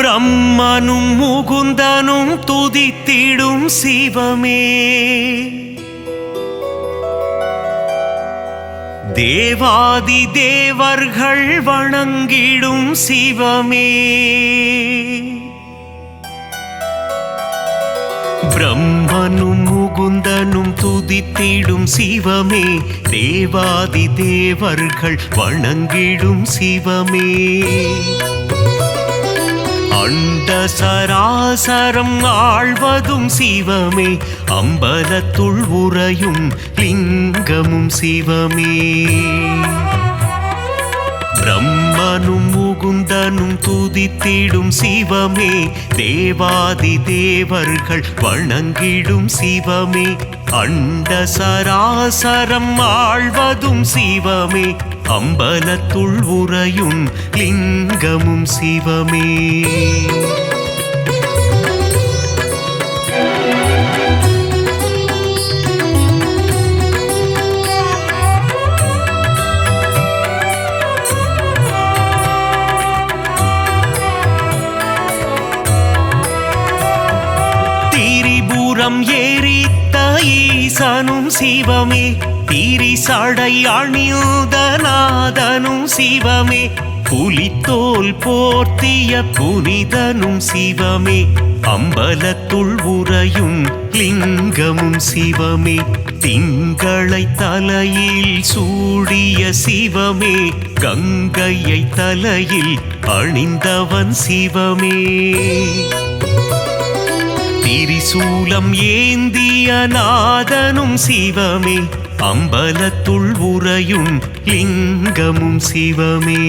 பிரம்மனும் முகுந்தனும் துதித்திடும் சிவமே, தேவாதி தேவர்கள் வணங்கிடும் சிவமே, பிரம்மனும் முகுந்தனும் துதித்திடும் சிவமே, தேவாதி தேவர்கள் வணங்கிடும் சிவமே, அண்ட சராசரம் ஆழ்வதும் சிவமே, அம்பலத்துள் உறையும் லிங்கமும் சிவமே, பிரம்மனும் முகுந்தனும் துதித்திடும் சிவமே, தேவாதி தேவர்கள் வணங்கிடும் சிவமே, அண்ட சராசரம் ஆழ்வதும் சிவமே, அம்பலத்துள் உறையும் லிங்கமும் சிவமே, திரிபுரம் எரித்த ஈசனும் சிவமே, திரிசடை அணிந்த நாதனும் சிவமே, புலித்தோல் போர்த்திய புனிதனும் சிவமே, அம்பலத்துள் உறையும் லிங்கமும் சிவமே, திங்களை தலையில் சூடிய சிவமே, கங்கையை தலையில் அணிந்தவன் சிவமே, திரிசூலம் ஏந்திய நாதனும் சிவமே, அம்பலத்துள் உறையும் லிங்கமும் சிவமே,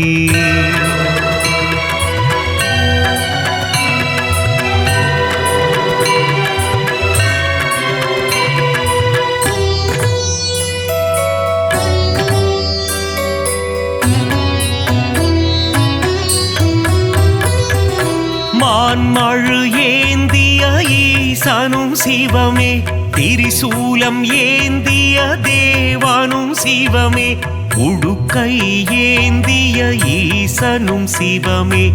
மான்மழு ஏந்திய ஈசனும் சிவமே, திரிசூலம் ஏந்திய தேவனும் சிவமே, உடுக்கை ஏந்திய ஈசனும் சிவமே,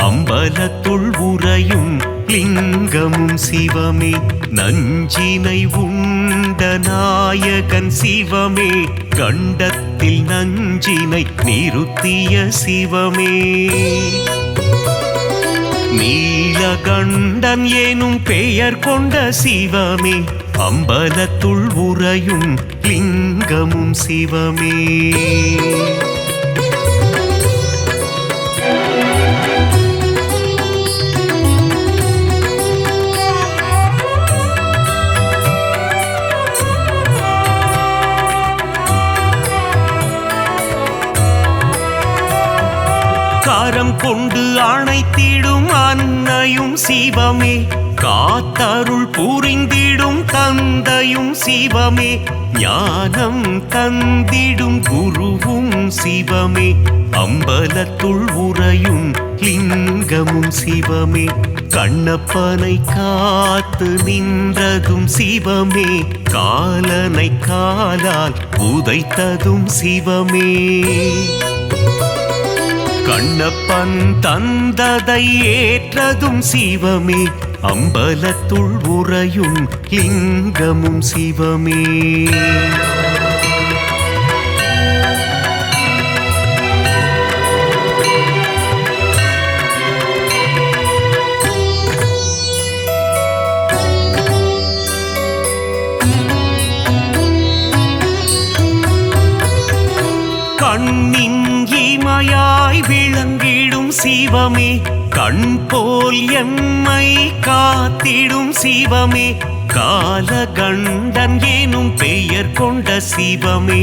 அம்பலத்துள் உறையும் லிங்கமும் சிவமே, நஞ்சினை உண்ட நாயகன் சிவமே, கண்டத்தில் நஞ்சினை நிறுத்திய சிவமே, நீலகண்டன் எனும் பெயர் கொண்ட சிவமே, அம்பலத்துள் உறையும் லிங்கமும் சிவமே, கரம் கொண்டு அணைத்திடும் அன்னையும் சிவமே, காத்தருள் புரிந்திடும் தந்தையும் சிவமே, ஞானம் தந்திடும் குருவும் சிவமே, அம்பலத்துள் உறையும் லிங்கமும் சிவமே, கண்ணப்பனை காத்து நின்றதும் சிவமே, காலனை காலால் உதைத்ததும் சிவமே, கண்ணப்பன் தந்ததை ஏற்றதும் சிவமே, அம்பலத்துள் உறையும் லிங்கமும் சிவமே, கண்ணின் இமையாய் விளங்கிடும் சிவமே, கண் போல் எம்மை காத்திடும் சிவமே, காலகண்டன் எனும் பெயர் கொண்ட சிவமே,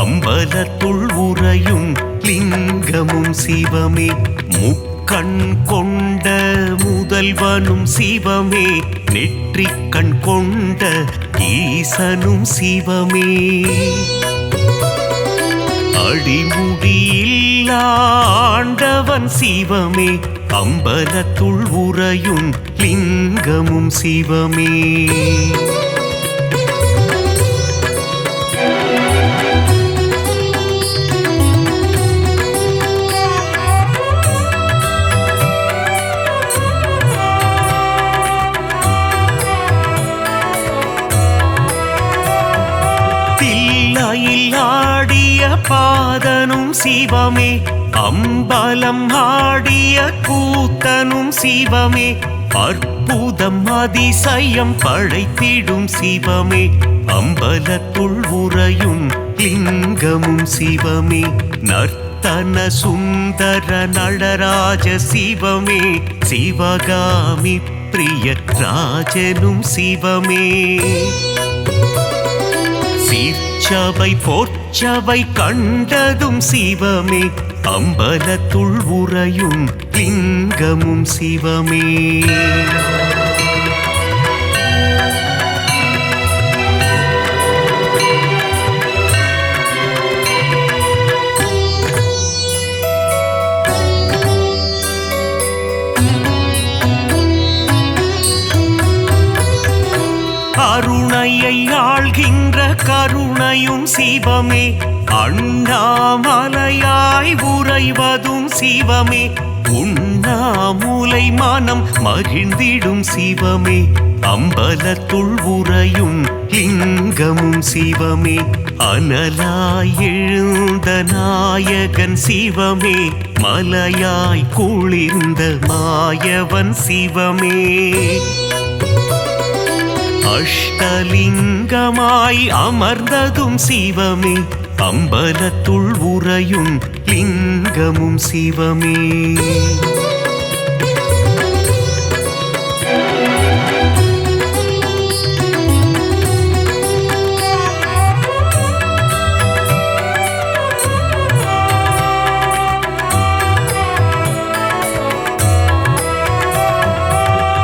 அம்பலத்துள் உறையும் லிங்கமும் சிவமே, முக்கண் கொண்ட முதல்வனும் சிவமே, நெற்றிக்கண் கொண்ட ஈசனும் சிவமே, அடிமுடியில்லா ஆண்டவன் சிவமே, அம்பலத்துள் உறையும் லிங்கமும் சிவமே, பாதனும் சிவமே அம்பலம் ஆடிய கூத்தனும் சிவமே அற்புதம் அதிசயம் படைத்திடும் சிவமே அம்பலத்துள் உறையும் லிங்கமும் சிவமே நர்த்தன சுந்தர நடராஜ சிவமே சிவகாமி பிரிய ராஜனும் சிவமே சீர்ச்சபை போர்ச்சபை கண்டதும் சிவமே அம்பலத்துள் உறையும் லிங்கமும் சிவமே கருணையை ஆள்கின்ற கருணையும் சிவமே அண்ணாமலையாய் உறைவதும் சிவமே உண்ணாமுலை மனம் மகிழ்ந்திடும் சிவமே அம்பலத்துள் உறையும் லிங்கமும் சிவமே அனலாய் எழுந்த நாயகன் சிவமே மலையாய் குளிர்ந்த மாயவன் சிவமே அஷ்டலிங்கமாய் அமர்ந்ததும் சிவமே அம்பலத்துள் உறையும் லிங்கமும் சிவமே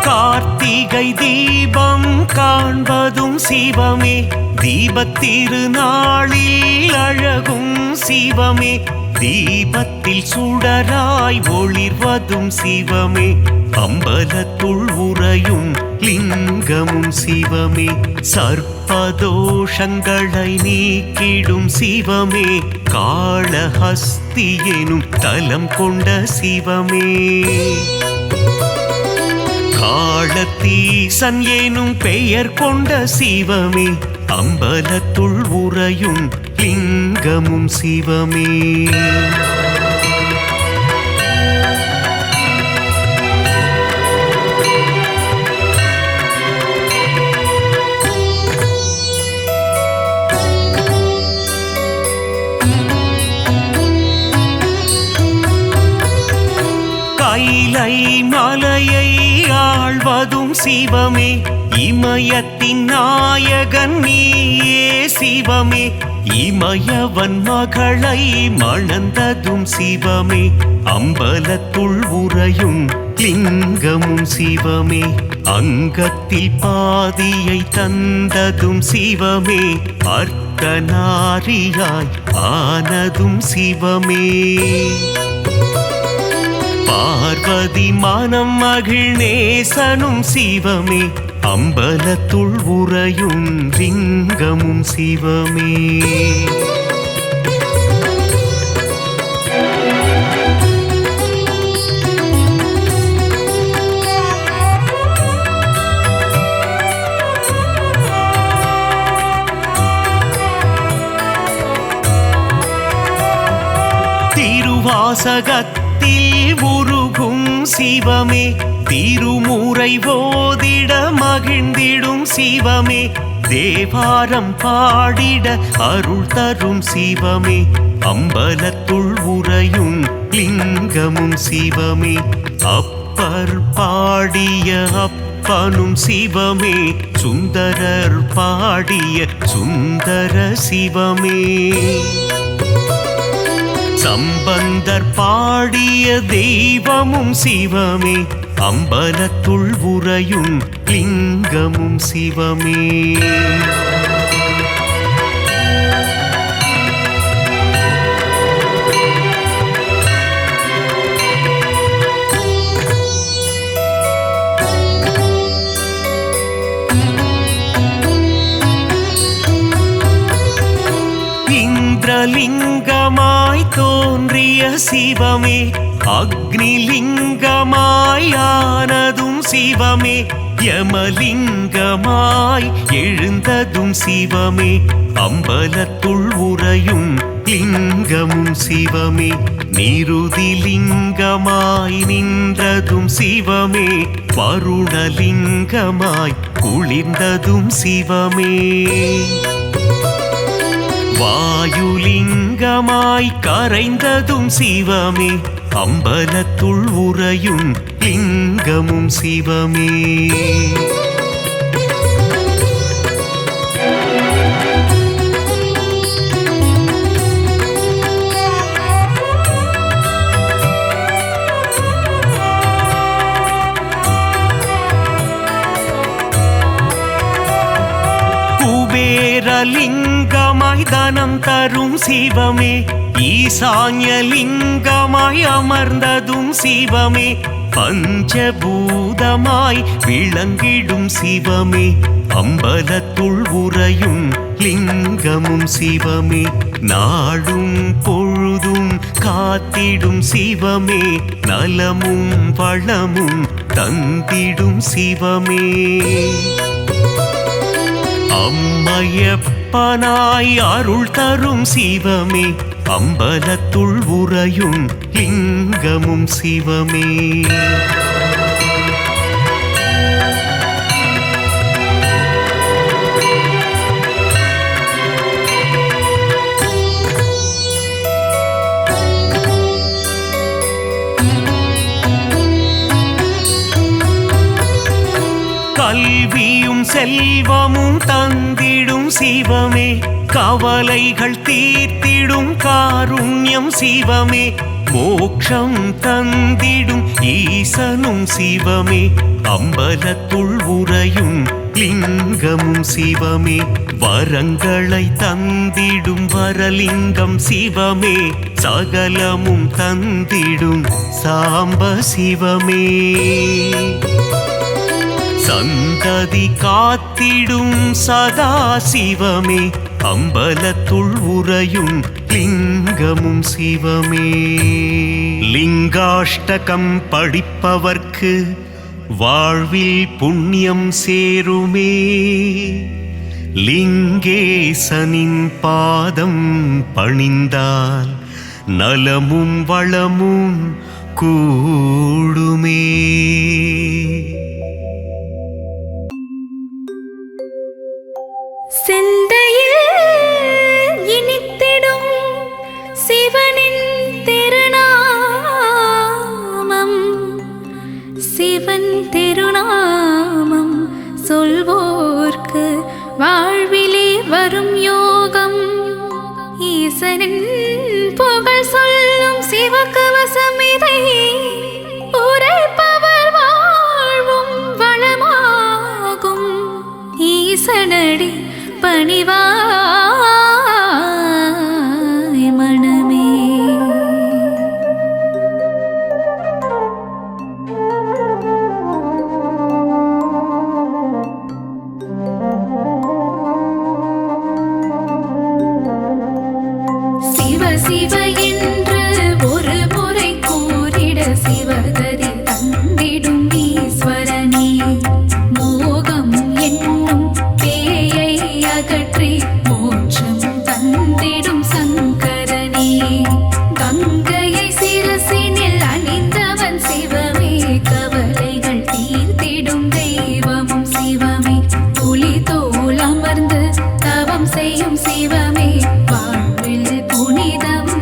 கார்த்திகை தீபம் காண்பதும் சிவமே தீபத்திருநாளில் அழகும் சிவமே தீபத்தில் சுடராய் ஒளிர்வதும் சிவமே அம்பலத்துள் உறையும் லிங்கமும் சிவமே சர்ப்பதோஷங்களை நீக்கிடும் சிவமே காளஹஸ்தி எனும் தலம் கொண்ட சிவமே காளத்தீசன் எனும் பெயர் கொண்ட சிவமே அம்பலத்துள் உறையும் லிங்கமும் சிவமே கைலை மலையை ஆழ்வதும் சிவமே இமயத்தின் நாயகன் நீயே சிவமே இமயவன் மகளை மணந்ததும் சிவமே அம்பலத்துள் உறையும் லிங்கமும் சிவமே அங்கத்தில் பாதியை தந்ததும் சிவமே அர்த்தநாரியாய் ஆனதும் சிவமே பார்வதி மனம் மகிழ்நேசனும் சிவமே அம்பலத்துள் உறையும் லிங்கமும் சிவமே திருவாசகத்தில் உருகும் சிவமே திருமுறை ஓதிட மகிழ்ந்திடும் சிவமே தேவாரம் பாடிட அருள் தரும் சிவமே அம்பலத்துள் உறையும் லிங்கமும் சிவமே அப்பர் பாடிய அப்பனும் சிவமே சுந்தரர் பாடிய சுந்தர சிவமே சம்பந்தர் பாடிய தெய்வமும் சிவமே அம்பலத்துள் உறையும் லிங்கமும் சிவமே இந்திரலிங்கமாய் தோன்றிய சிவமே அக்னிலிங்கமாய் ஆனதும் சிவமே யமலிங்கமாய் எழுந்ததும் சிவமே அம்பலத்துள் உறையும் லிங்கமும் சிவமே. நிருதிலிங்கமாய் நின்றதும் சிவமே. வருணலிங்கமாய் குளிர்ந்ததும் சிவமே. வாயுலிங்கமாய் கரைந்ததும் சிவமே. அம்பலத்துள் உறையும் லிங்கமும் சிவமே. குபேரலிங்கமாய் தனம் தரும் சிவமே. ஈசான்யலிங்கமாய் அமர்ந்ததும் சிவமே. பஞ்சபூதமாய் விளங்கிடும் சிவமே. அம்பலத்துள் உறையும் லிங்கமும் சிவமே. நாடும் பொழுதும் காத்திடும் சிவமே. நலமும் வளமும் தந்திடும் சிவமே. அம்மையப்பனாய் அருள் தரும் சிவமே. அம்பலத்துள் உறையும் லிங்கமும் சிவமே. கல்வியும் செல்வமும் தந்திடும் சிவமே. கவலைகள் தீர்த்திடும் காருண்யம் சிவமே. மோட்சம் தந்திடும் ஈசனும் சிவமே. அம்பலத்துள் உறையும் லிங்கமும் சிவமே. வரங்களை தந்திடும் வரலிங்கம் சிவமே. சகலமும் தந்திடும் சாம்ப சிவமே. சந்ததி காத்திடும் சதா சிவமே. அம்பலத்துள் உறையும் லிங்கமும் சிவமே. லிங்காஷ்டகம் படிப்பவர்க்கு வாழ்வில் புண்ணியம் சேருமே. லிங்கேசனின் பாதம் பணிந்தால் நலமும் வளமும் கூடுமே. சிந்தையில் இனித்திடும் சிவனின் திருநாமம். சிவன் திருநாமம் சொல்வோர்க்கு வாழ்விலே வரும் யோகம். ஈசனின் புகழ் சொல்லும் சிவகவசம் இதை உரைப்பவர் வாழ்வும் வளமாகும். ஈசனடி பணிவாய் மனமே. சிவ சிவ என்று ஒரு முறை கூறிட சிவகதி தந்திடும் ஈஸ்வரனே. மோகம் என்னும் பேயை அகற்றி மோட்சம் தந்திடும் சங்கரனே. கங்கையை சிரசினில் அணிந்தவன் சிவமே. கவலைகள் தீர்த்திடும் தெய்வமும் சிவமே. புலி தோல் அமர்ந்து தவம் செய்யும் சிவமே. வாழ்வில் புனிதம்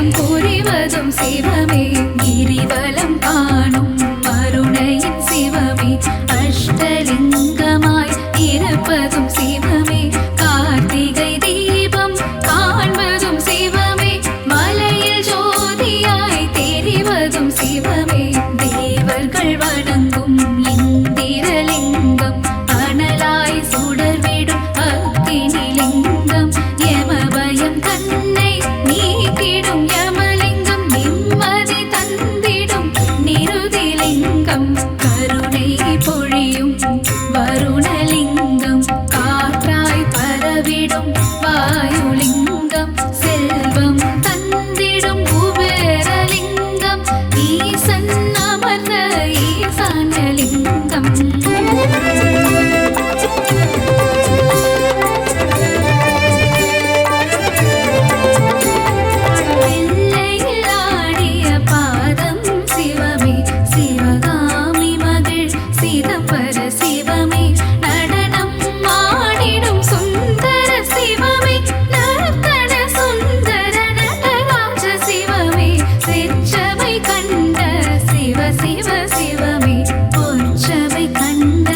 சஞ்சலம் புரிவதும் சிவமே கிரிவலம் காணும் மருணையின் சிவமே அஷ்டலிங்கமாய் இருப்பதும் சிவமே கார்த்திகை தீபம் காண்பதும் சிவமே மலையில் ஜோதியாய் தெரிவதும் சிவமே தேவர்கள் வணங்கும் இந்திரலிங்கம் அனலாய் சுடர்விடும் அக்கினிலிங்கம் யமபயம் தன்னை நீக்கிடும் யமலிங்கம் நிம்மதி தந்திடும் நிருதிலிங்கம் கருணை பொழியும் வருணலிங்கம் காற்றாய் பரவிடும் வாயுலிங்கம் செல்வம் தந்திடும் குபேரலிங்கம் ஈசன் அமர்ந்த ஈசான்யலிங்கம் வெள்ளையில் ஆடிய பாதம் சிவமே சிவகாமி மகிழ் சிதம்பர சிவமே நடனம் ஆடிடும் சுந்தர சிவமே நர்த்தன சுந்தர நடராஜ சிவமே சிற்றவை கண்ட சிவ சிவ சிவமே பொற்சபை கண்ட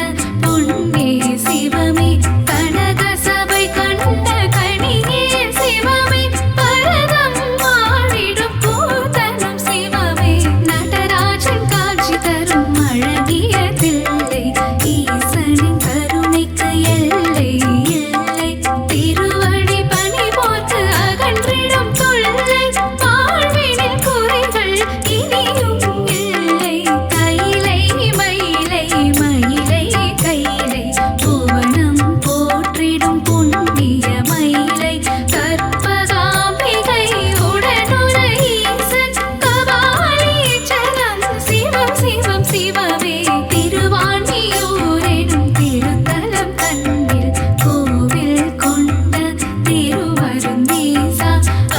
பொன்னே சிவமே கனக சபை கண்ட கனியே சிவமே பரதம் ஆடிடும் பூதனம் சிவமே நடராஜன் காட்சி தரும் அழகிய தில்லை ஈசனின் கருணைக்கு எல்லை இல்லை திருவடி பணிபோர்த்து அகன்றிடும் தொல்லை வாழ்வினில் குறைகள் இனியும் இல்லை கைலை மயிலை மயிலை கைலை புவனம் போற்றிடும் புண்ணிய மயிலை கற்பகாம்பிகை உடனுற ஈசன் கபாலீச்சரம் சிவம் சிவம் சிவமே திருவான்மியூரெனும் திருத்தலம் தன்னில் கோவில் கொண்ட திருமருந்தீசா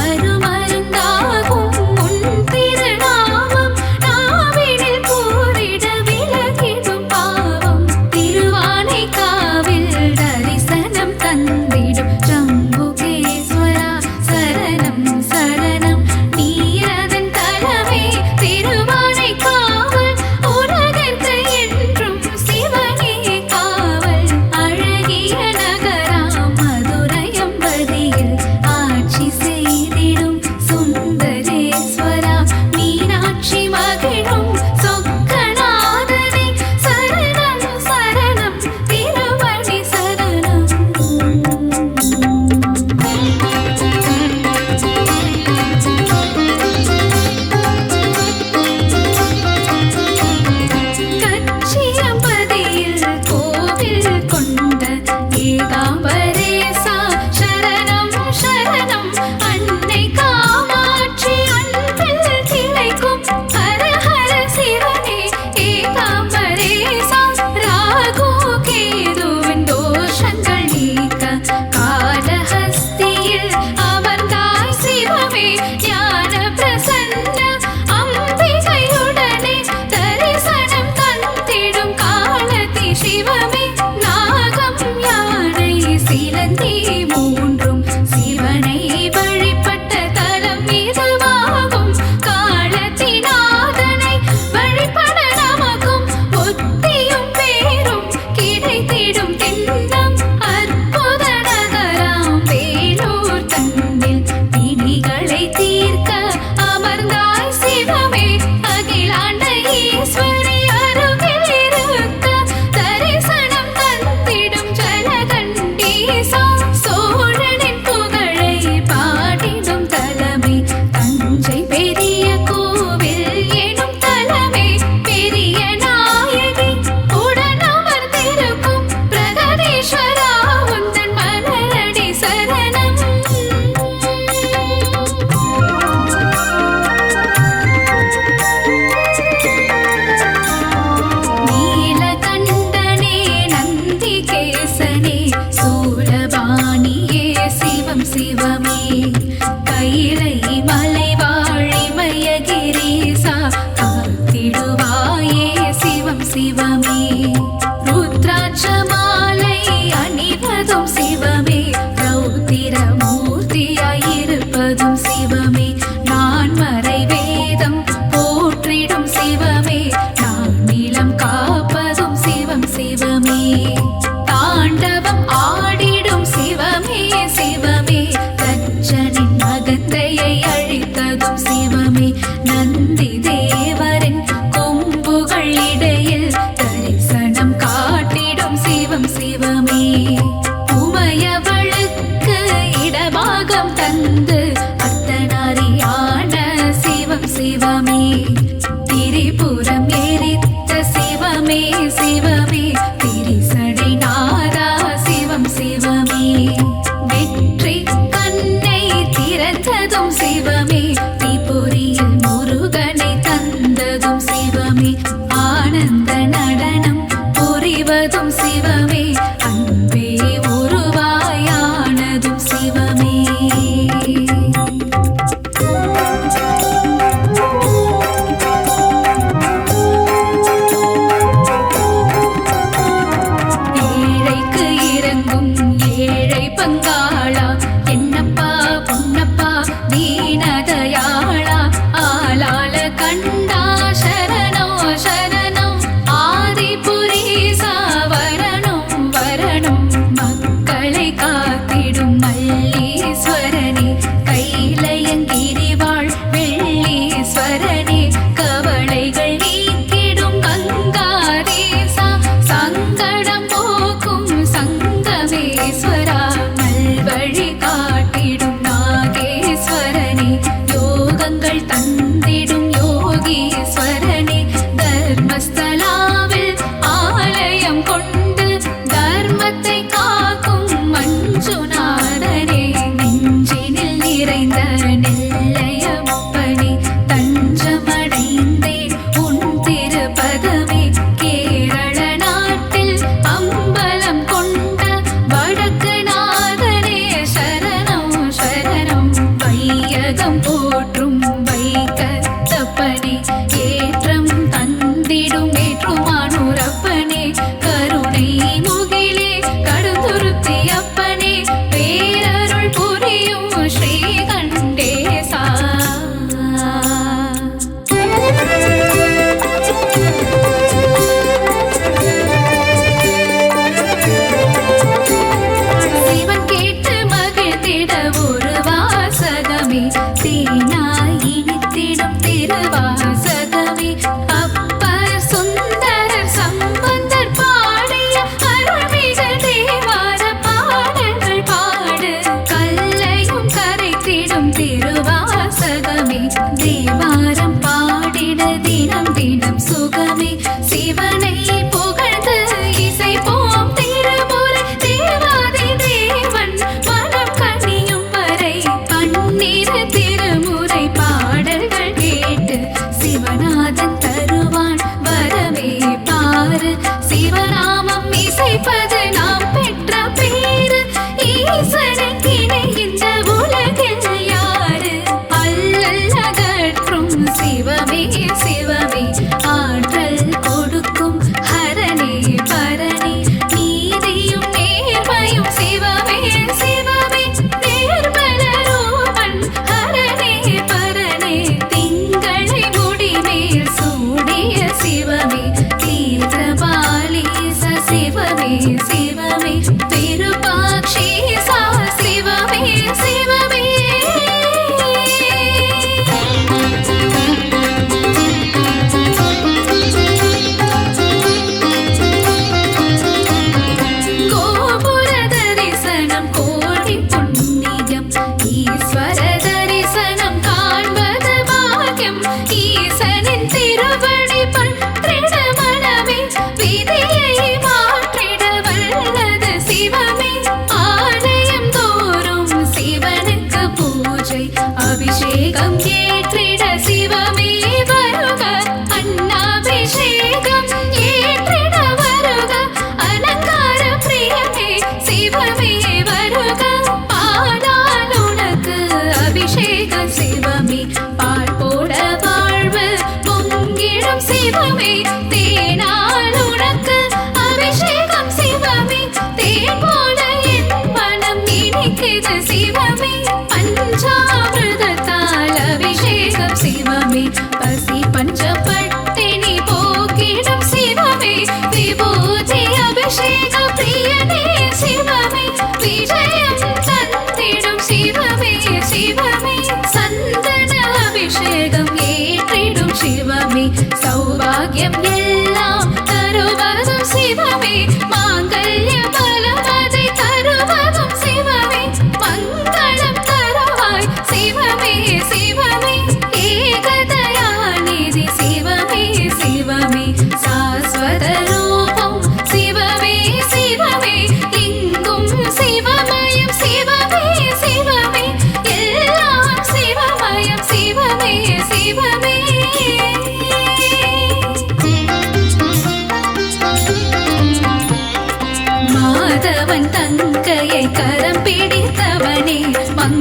அருமருந்தாகும் உன் திருநாமம் நாவினில் கூறிட விலகிடும் பாவம் திருவானைக்காவில் தரிசனம் தந்திடும் ஜம்புகேஸ்வரா சரணம் சரணம் நீரதன் தலமே திருவானைக்காவல் உலகிற்கு என்றும் சிவனே காவல் அழகிய நகராம் மதுரையம்பதியில் ஆட்சி செய்திடும் சுந்தரேஸ்வரா மீனாட்சி மகிழும் சொக்கநாதனே சரணம் சரணம் திருவடி சரணம் கச்சியம்பதியில் கோவில் கொண்ட ஏகாம்பரேசா சரணம் சரணம் அன்னை காமாட்சி அன்பில் திளைக்கும் ஹர ஹர சிவனே ஏகாம்பரேசா ராகு கேதுவின் தோஷங்கள் நீக்க காளஹஸ்தியில் அமர்ந்தாய் சிவமே ஞான பிரசன்ன அம்பிகையுடனே தரிசனம் தந்திடும் காலத்தி சிவமே நாகம் யானை சிலந்தி மூன்றும் சிவனை வழிபட்ட தலம் இதுவாகும் காலத்தினாதனை வழிபட நமக்கும் புத்தியும் பேரும் கிடைத்திடும் திண்ணம் அற்புத நகராம் வேலூர் தன்னில் பிணிகளை தீர்க்க அமர்ந்தாய் சிவமே அகிலாண்ட ஈஸ்வரி அருகில் இருக்க தரிசனம் தந்திடும் ஜலகண்டீசா சோழனின் புகழை பாடிடும் தலமே தஞ்சை பெரிய கோவில் எனும் தலமே பெரிய நாயகி உடன் அமர்ந்திருக்கும் பிரகதீஸ்வரா உந்தன் மலரடி சரணம் நீலகண்டனே நந்திகேசனே சூலபாணியே சிவம் சிவமே கைலை மலை வாழிமயகிரீசா காத்திடுவாயே சிவம் சிவமே ருத்ராட்ச மாலை அணிவதும் சிவமே ரௌத்திர மூர்த்தியாயிருப்பதும் சிவமே நான்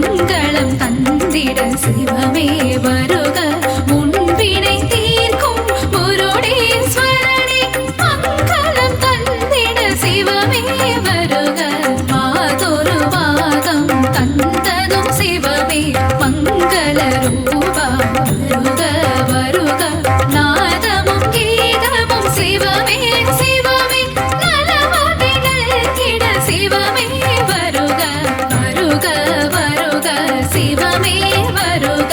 மங்களம் தந்திட சிவமே வருக முன்பினை தீர்க்கும் முருடேஸ்வரனே மங்களம் தந்திட சிவமே வருக மாதொரு பாகம் தந்ததும் சிவமே மங்கள ரூபா வருக வருக நாதமும் கீதமும் சிவமே சிவமே நலமதிகள் கிட சிவமே வருக வருக வருக சிவமே வருக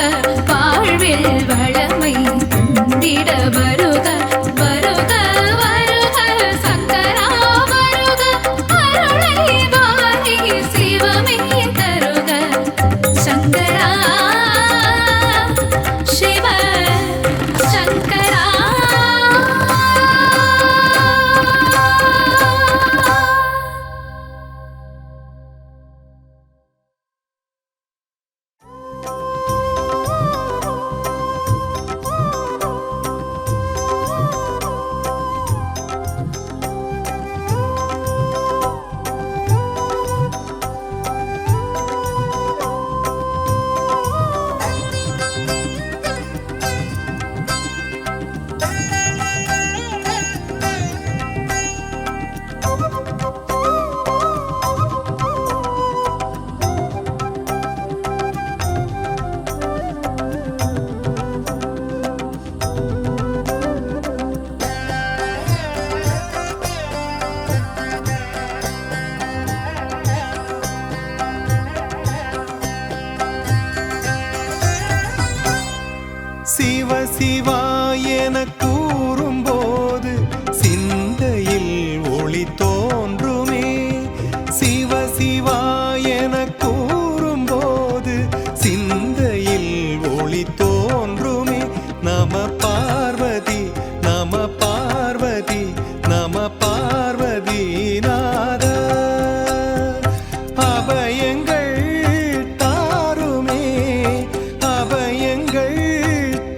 வாழ்வில் வளமை தந்திட வருக வருக வருக சங்கரா வருக அருளை வாரி சிவமே தருக சங்கரா சிவ சங்கரா சிவ சிவா என கூறும்போது சிந்தையில் ஒளி தோன்றுமே. சிவ சிவா என கூறும்போது சிந்தையில் ஒளி தோன்றுமே. நம பார்வதி நம பார்வதி நம பார்வதி நாத அபயங்கள் தாருமே அபயங்கள்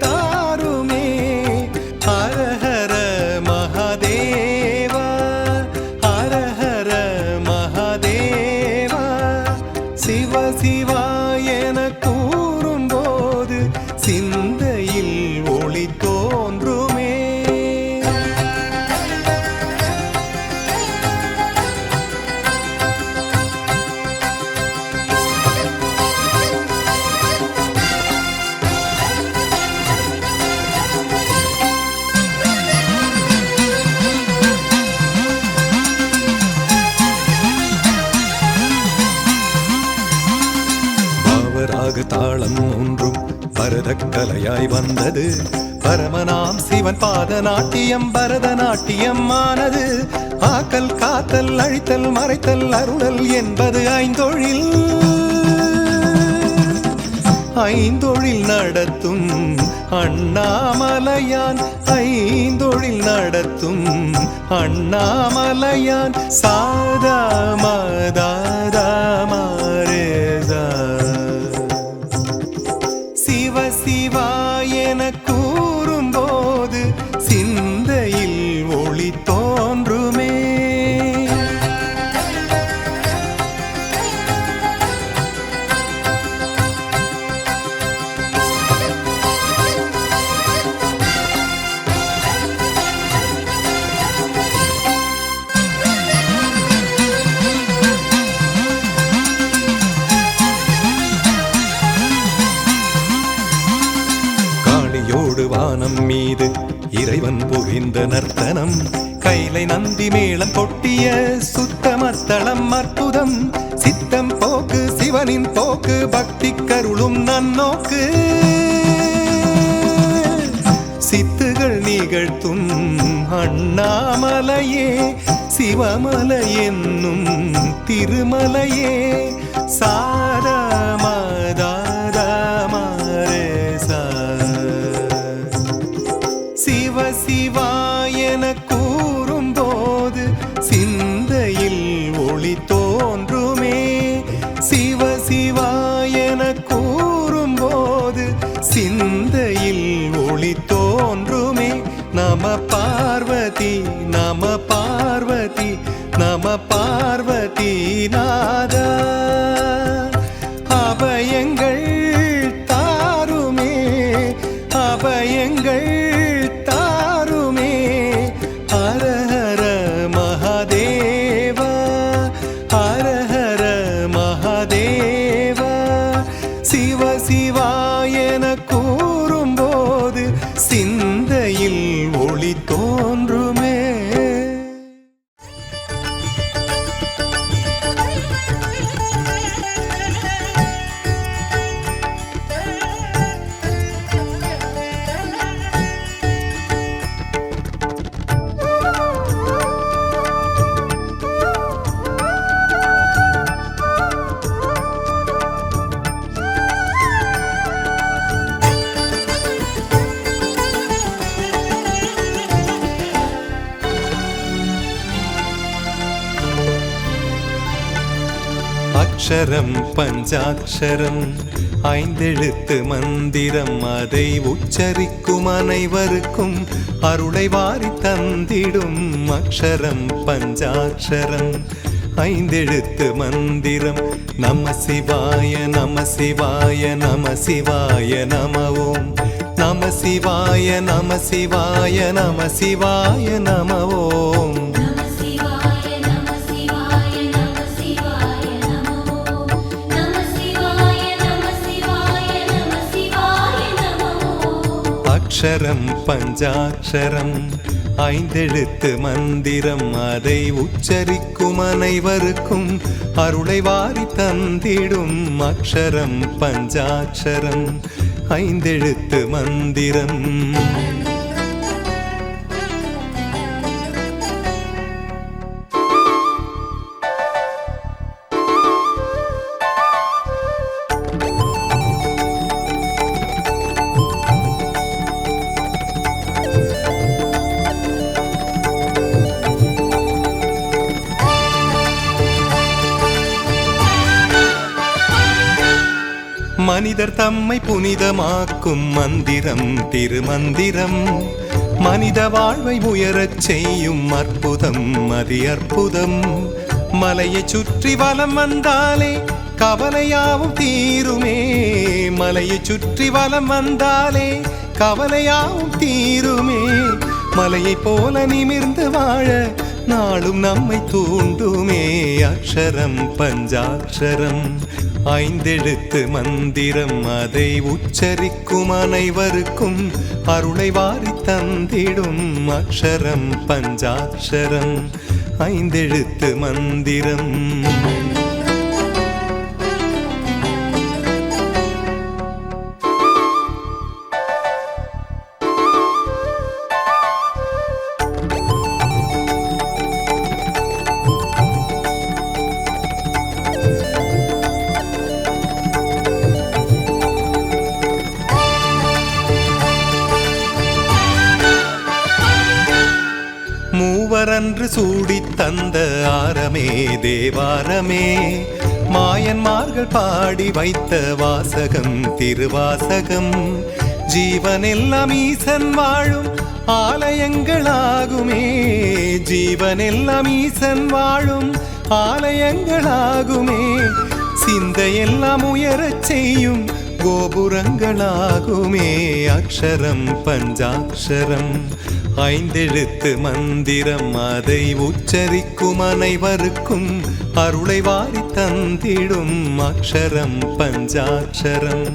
தாருமே. ஹரஹர மகாதேவா ஹரஹர மகாதேவா. சிவ சிவா என கூறும்போது சிந்தையில் ஒளி தோன்றுமே. பாவராக தாளம் ஒன்றும் பரதக்கலையாய் வந்தது. பரமனாம் சிவன் பாத நாட்டியம் பரதநாட்டியம் ஆனது. ஆக்கல் காத்தல் அழித்தல் மறைத்தல் அருளல் என்பது ஐந்தொழில். ஐந்தொழில் நடத்தும் அண்ணாமலையான் ஐந்தொழில் நடத்தும் அண்ணாமலையான். சாதா மதாதா மாரேதா. சிவ சிவா என கூறும்போது சிந்தையில் ஒளி தோன்றுமே. காளியோடு வானம் மீது இறைவன் புரிந்த நர்த்தனம். கைலை நந்தி மேளம் கொட்டிய சுத்தமத்தளம் அற்புதம். சித்தம் போக்கு சிவனின் போக்கு பக்தி கருளும் நன்னோக்கு. சித்துகள் நிகழ்த்தும் அண்ணாமலையே சிவமலை என்னும் திருமலையே. சாரா மதாதா மாரேசா. சிவ சிவா என கூறும்போது சிந்தையில் ஒளி தோன்றுமே. சிவ சிவா என கூறும்போது சிந்தையில் ஒளி தோன்றுமே. நம பார்வதி நம பார்வதி நம பார்வதி நாத அபய அபயங்கள் தாருமே அபயங்கள் தாருமே ஹர ஹர மகாதேவா ஹர ஹர மகாதேவா சிவ சிவா என கூறும்போது சிந்தையில் ஒளி தோன்றுமே. அக்ஷரம் பஞ்சாட்சரம் ஐந்தெழுத்து மந்திரம் அதை உச்சரிக்கும் அனைவருக்கும் அருளை வாரி தந்திடும். அக்ஷரம் பஞ்சாட்சரம் ஐந்தெழுத்து மந்திரம் நம சிவாய நம சிவாய நம சிவாய நம ஓம் நம சிவாய நம சிவாய நம சிவாய நம ஓம் அக்ஷரம் பஞ்சாட்சரம் ஐந்தெழுத்து மந்திரம் அதை உச்சரிக்கும் அனைவருக்கும் அருளை வாரி தந்திடும். அக்ஷரம் பஞ்சாட்சரம் ஐந்தெழுத்து மந்திரம். மனிதர் தம்மை புனிதமாக்கும் மந்திரம் திருமந்திரம் மனித வாழ்வை உயரச் செய்யும் அற்புதம் அதி அற்புதம். மலையை சுற்றி வலம் வந்தாலே கவலையாவும் தீருமே மலையை சுற்றி வலம் வந்தாலே கவலையாவும் தீருமே. மலையை போல நிமிர்ந்து வாழ நாளும் நம்மை தூண்டுமே. அக்ஷரம் பஞ்சாட்சரம் ஐந்தெழுத்து மந்திரம் அதை உச்சரிக்கும் அனைவருக்கும் அருளை வாரி தந்திடும். அக்ஷரம் பஞ்சாட்சரம் ஐந்தெழுத்து மந்திரம். மூவரன்று சூடித் தந்த ஆரமே தேவாரமே மாயன்மார்கள் பாடி வைத்த வாசகம் திருவாசகம். ஜீவனெல்லாம் ஈசன் வாழும் ஆலயங்களாகுமே ஜீவனெல்லாம் ஈசன் வாழும் ஆலயங்களாகுமே. சிந்தையெல்லாம் உயரச் செய்யும் கோபுரங்களாகுமே. அக்ஷரம் பஞ்சாட்சரம் ஐந்தெழுத்து மந்திரம் அதை உச்சரிக்கும் அனைவருக்கும் அருளை வாரி தந்திடும். அக்ஷரம் பஞ்சாட்சரம்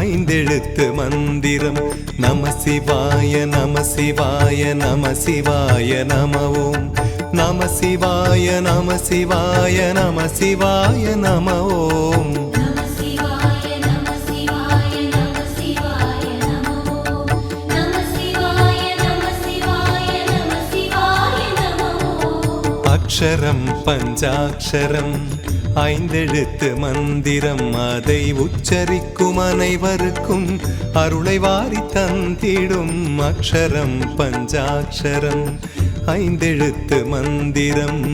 ஐந்தெழுத்து மந்திரம் நம சிவாய நம சிவாய நம சிவாய நம ஓம் நம சிவாய நம சிவாய நம சிவாய நம ஓம் அக்ஷரம் பஞ்சாட்சரம் ஐந்தெழுத்து மந்திரம் அதை உச்சரிக்கும் அனைவருக்கும் அருளை வாரி தந்திடும். அக்ஷரம் பஞ்சாட்சரம் ஐந்தெழுத்து மந்திரம்.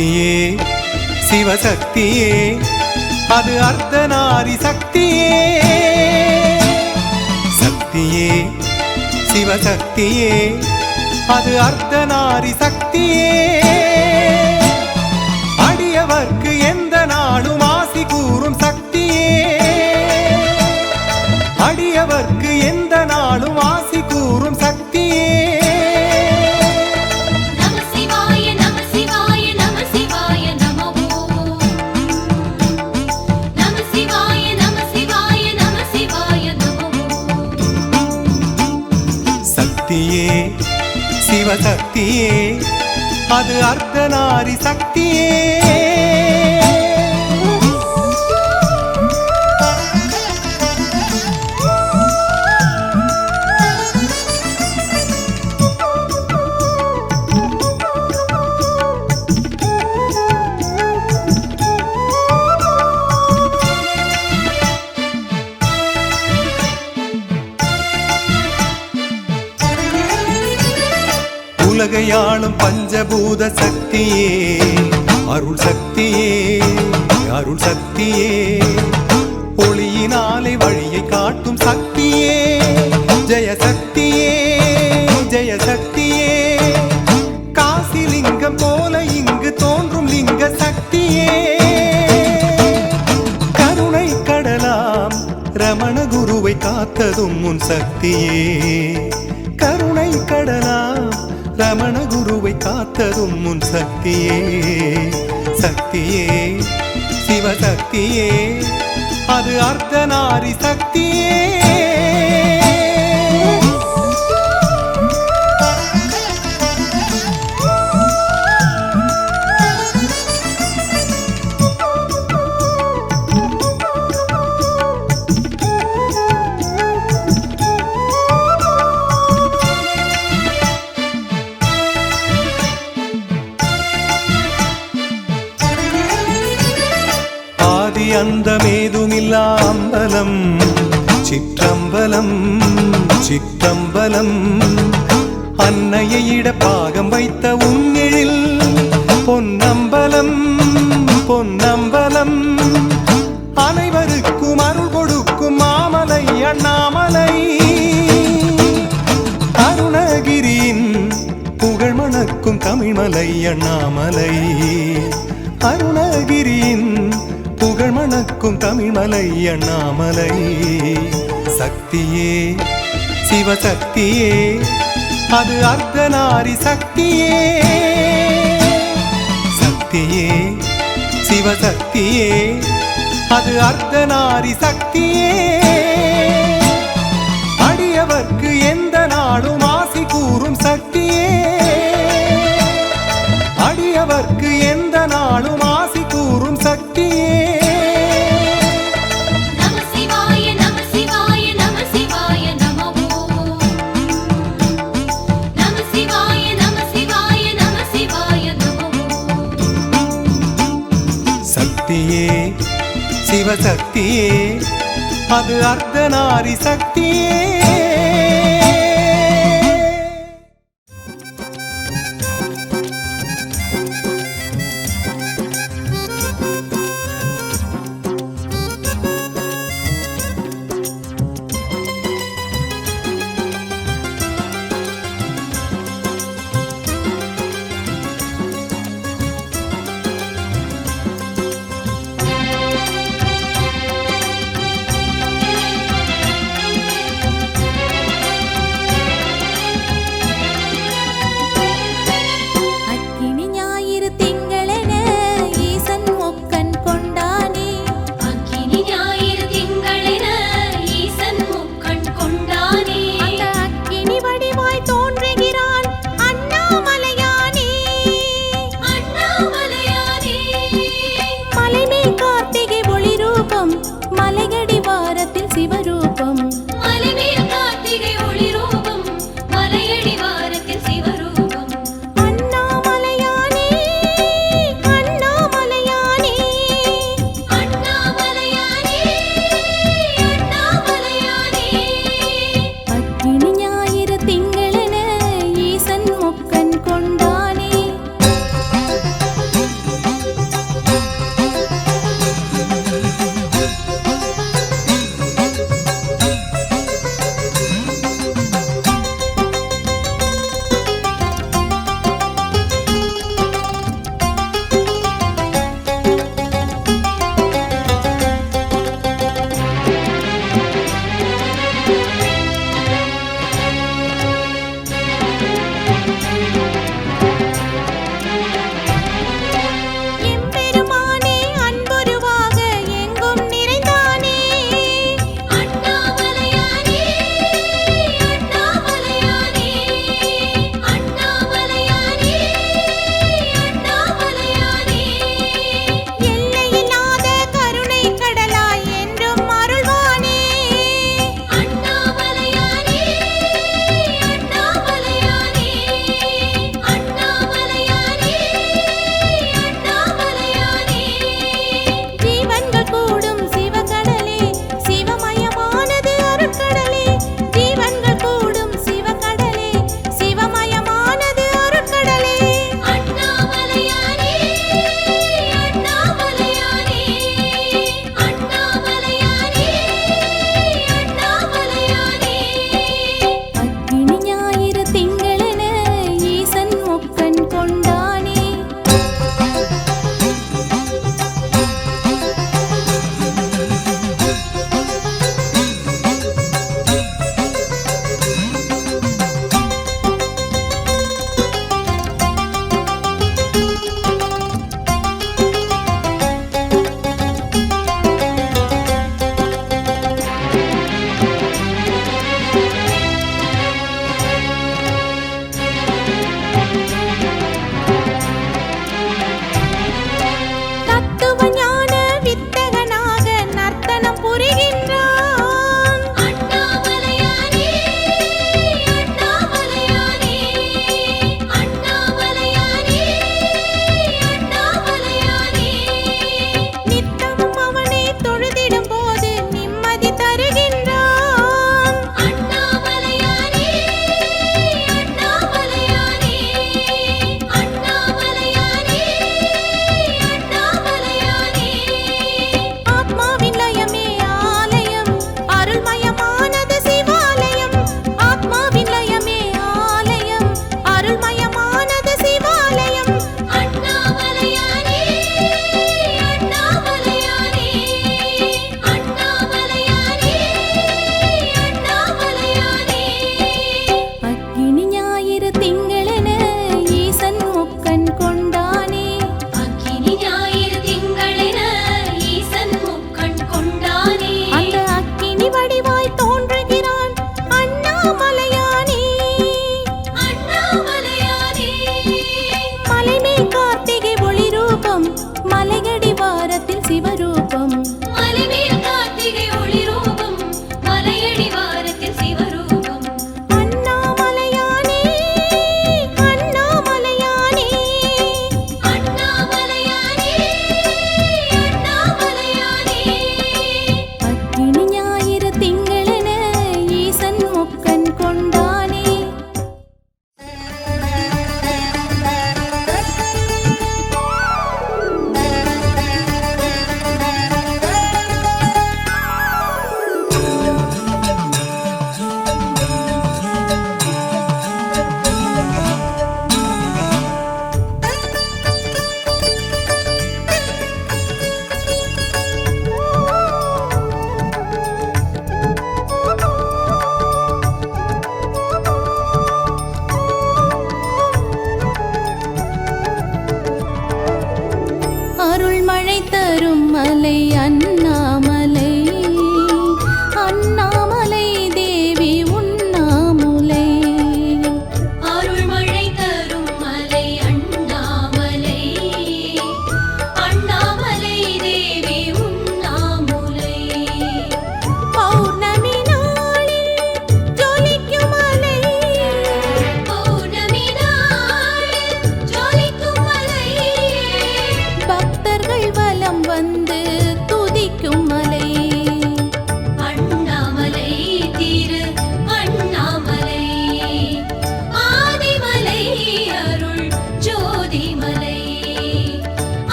சக்தியே சிவசக்தியே அது அர்த்தநாரி சக்தியே சக்தியே சிவசக்தியே அது அர்த்தநாரி சக்தியே அடியவர்க்கு எந்த நாடும் ஆசி கூறும் சக்தியே அடியவர்க்கு எந்த நாடும் ஆசி கூறும் சக்தியே நம சிவாய நம சிவாய நம சிவாய நமோ நம சிவாய நம சிவாய நம சிவாய நமோ சக்தியே சிவசக்தியே அது அர்த்தநாரி சக்தியே உலகையாளும் பஞ்சபூத சக்தியே அருள் சக்தியே அருள் சக்தியே ஒளியினாலே வழியை காட்டும் சக்தியே ஜெய சக்தியே ஜெய சக்தியே காசி லிங்கம் போல இங்கு தோன்றும் லிங்க சக்தியே கருணை கடலாம் ரமண குருவை காத்ததும் உன் சக்தியே கருணை கடலாம் ரமண குருவை காத்ததும் உன் சக்தியே சக்தியே சிவசக்தியே அது அர்த்தநாரி சக்தியே அந்தமேதுமில்லா அம்பலம் சிற்றம்பலம் சிற்றம்பலம் அன்னையை இட பாகம் வைத்த உன்னெழில் பொன்னம்பலம் பொன்னம்பலம் அனைவருக்கும் அருள் கொடுக்கும் மாமலை அண்ணாமலை அருணகிரியின் புகழ் மணக்கும் தமிழ்மலை அண்ணாமலை அருணகிரியின் புகழ் மணக்கும் தமிழ்மலை அண்ணாமலை சக்தியே சிவசக்தியே அது அர்த்தநாரி சக்தியே சக்தியே சிவசக்தியே அது அர்த்தநாரி சக்தியே அடியவர்க்கு எந்த நாடும் ஆசி கூறும் சக்தியே அடியவர்க்கு எந்த நாடும் ஆசி கூறும் சக்தியே சக்தியே சிவசக்தியே அது அர்த்தநாரி சக்தியே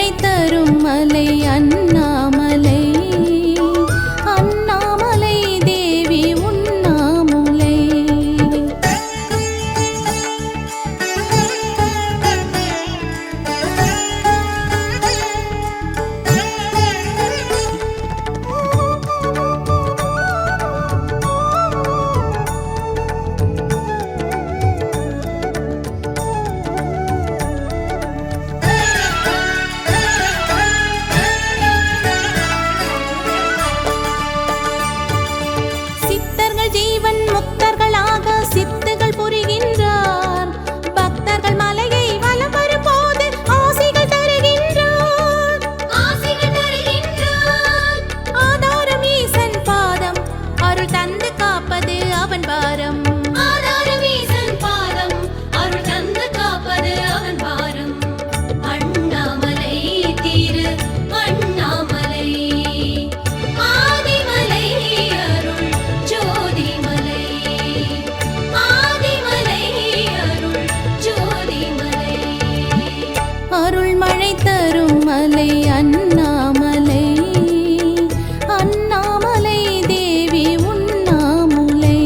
மழை தரும் மலை அண்ணாமலை அண்ணாமலை தேவி உண்ணாமுலை. சித்தர்கள் ஜீவன் முக்தர்களாக சித்துகள் புரிகின்றார். பக்தர்கள் மலையை வலம் வரும்போது ஆசிகள் தருகின்றார். ஆசிகள் தருகின்றார். ஆதாரம் ஈசன் பாதம் அருள் தந்து காப்பது அவன் பாரம். ஆதாரம் ஈசன் பாதம் அருள் தந்து காப்பது அவன் பாரம். அண்ணாமலை திரு அண்ணாமலை ஆதிமலை அருள் ஜோதிமலை. ஆதிமலை அருள் ஜோதிமலை. அருள் மழை தரும் மலை அண்ணாமலை அண்ணாமலை தேவி உண்ணாமுலை.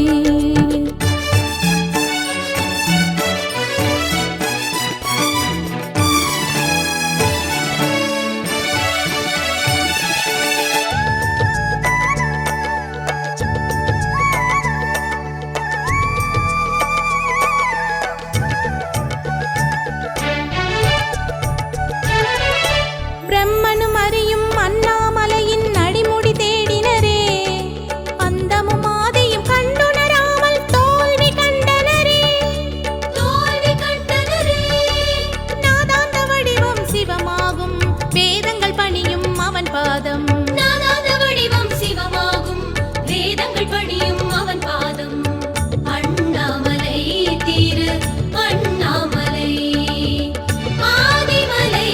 பிரம்மனும் அறியும் அண்ணாமலையின் அடிமுடி தேடினரே. அந்தமும் ஆதியும் கண்டுணராமல் தோல்வி கண்டனரே. தோல்வி கண்டனரே. நாதாந்த வடிவம் சிவமாகும் வேதங்கள் பணியும் அவன் பாதம். நாதாந்த வடிவம் சிவமாகும் வேதங்கள் பணியும் அவன் பாதம். அண்ணாமலை திரு அண்ணாமலை ஆதிமலை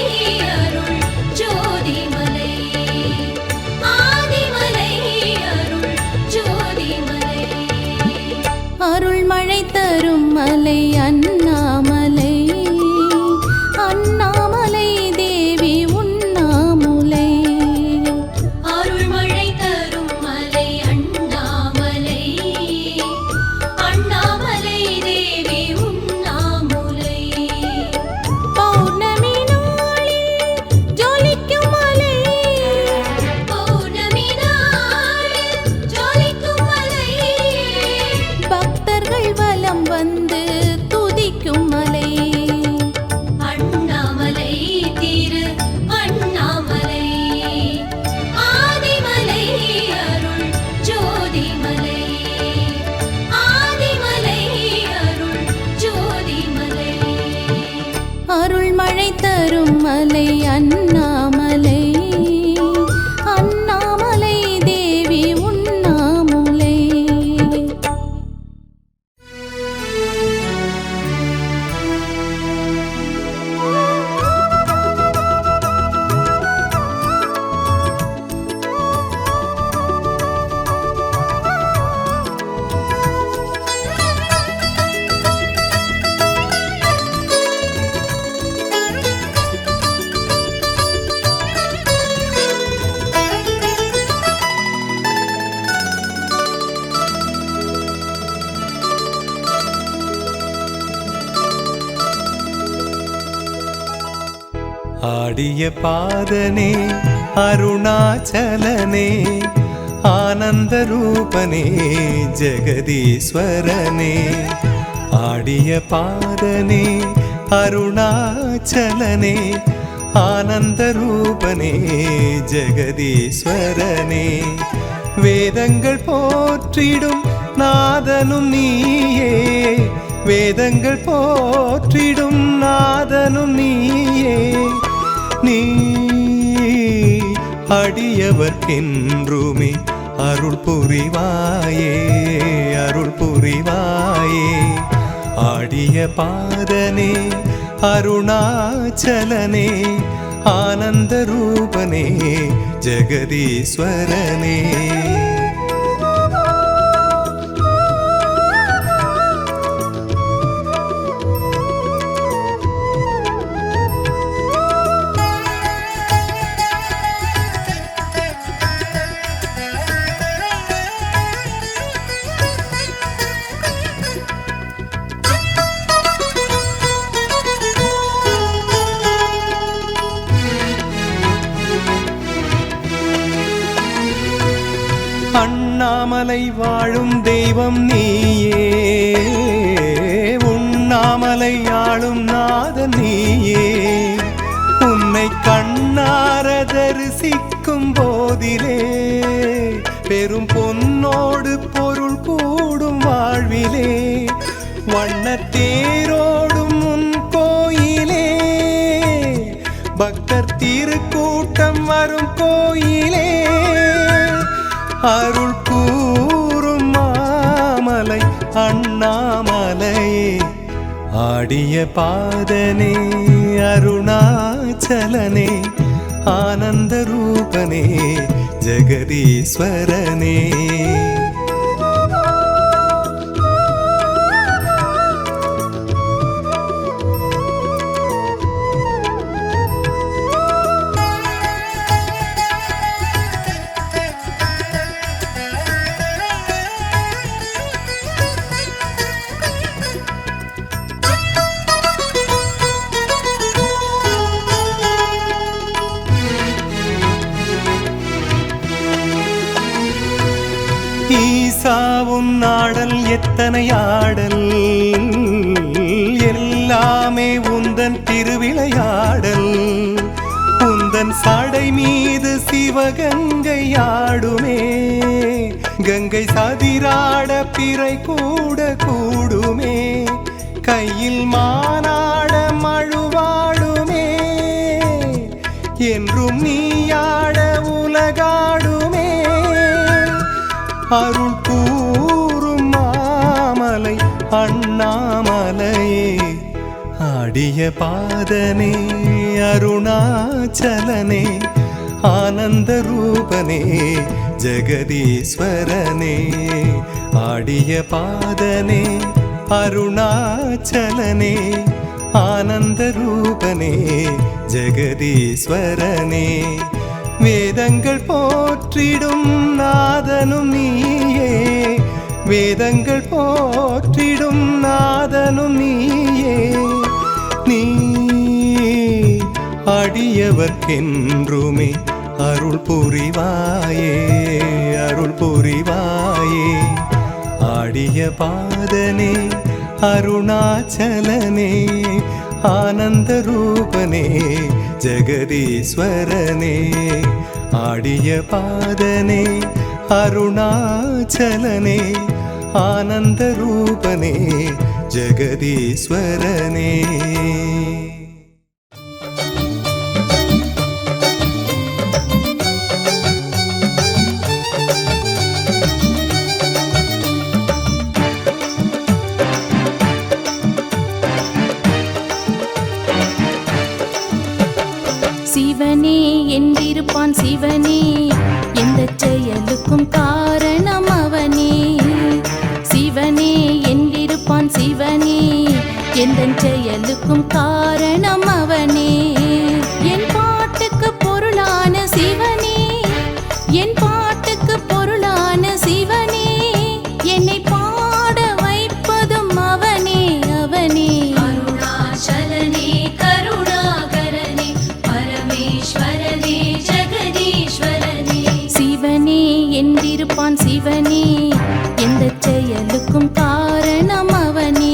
அருள் ஜோதிமலை. ஆதிமலை அருள் ஜோதிமலை. அருள் மழை தரும் மலை அண்ணாமலை அண்ணாமலை தேவி உண்ணாமுலை. அருள்மழை தரும் மலை அண்ணாமலை அண்ணாமலை தேவி உண்ணாமுலை. பௌர்ணமி நாளில் ஜொலிக்கும் மலை. பௌர்ணமி நாளில் ஜொலிக்கும் மலை. பக்தர்கள் வலம் வந்து துதிக்கும் மலை. அண்ணாமலை திரு அண்ணாமலை ஆதிமலை அருள் ஜோதிமலை. ஆதிமலை அருள் ஜோதிமலை. அருள் மழை தரும் மலை அண்ணாமலை அண்ணாமலை தேவி உண்ணாமுலை. ஆடிய பாதனே அருணாச்சலனே ஆனந்த ரூபனே ஜெகதீஸ்வரனே. ஆடிய பாதனே அருணாச்சலனே ஆனந்த ரூபனே ஜெகதீஸ்வரனே. வேதங்கள் போற்றிடும் நாதனும் நீயே. வேதங்கள் போற்றிடும் நாதனும் நீயே. நீ அடியவர்க்கென்றுமே அருள் புரிவாயே அருள் புரிவாயே. ஆடிய பாதனே அருணாச்சலனே ஆனந்த ரூபனே ஜெகதீஸ்வரனே. உண்ணாமலை வாழும் தெய்வம் நீயே, உண்ணாமலை ஆளும் நாதன் நீயே. உன்னை கண்ணார தரிசிக்கும் போதிலே பெரும் பொன்னோடு பொருள் கூடும் வாழ்விலே. வண்ணத்தேரோடும் உன் கோயிலே, பக்தர் திருக்கூட்டம் வரும் கோயிலே. அருள் கூறும் மாமலை அண்ணாமலையே, ஆடிய பாதனே அருணாச்சலனே, ஆனந்த ரூபனே ஜெகதீஸ்வரனே. ஈசாவும் நாடல் எத்தனை ஆடல், எல்லாமே உந்தன் திருவிளையாடல். உந்தன் சடை மீது சிவகங்கை ஆடுமே, கங்கை சதிராட பிறை கூட கூடுமே. கையில் மானாட மழுவாடுமே, என்றும் நீயாட உலகாடுமே. அருள் கூறும் மாமலை அண்ணாமலையே, ஆடிய பாதனே அருணாச்சலனே, ஆனந்த ரூபனே ஜெகதீஸ்வரனே. ஆடிய பாதனே அருணாச்சலனே, ஆனந்த ரூபனே ஜெகதீஸ்வரனே. வேதங்கள் போற்றிடும் நாதனும் நீயே, வேதங்கள் போற்றிடும் நாதனும் நீயே. நீ அடியவர்க்கென்றுமே அருள் புரிவாயே, அருள் புரிவாயே. ஆடிய பாதனே அருணாச்சலனே, ஆனந்த ரூபனே ஜெகதீஸ்வரனே. ஆடிய பாதனே அருணாச்சலனே, ஆனந்த ரூபனே ஜெகதீஸ்வரனே. சிவனே என்றிருப்பான் சிவனே, எந்த செயலுக்கும் காரணம் அவனே. சிவனே என்றிருப்பான் சிவனே, எந்த செயலுக்கும் காரணம் அவனே. என் பாட்டுக்கு பொருளான சிவனே, என் பாட்டுக்கு பொருளான சிவனே, என்னை பாட வைப்பதும் அவனே அவனே. அருணாச்சலனே கருணாகரனே பரமேஸ்வரனே ஜெகதீஸ்வரனே. சிவனே என்றிருப்பான் சிவனே, எந்த செயலுக்கும் காரணம் அவனே.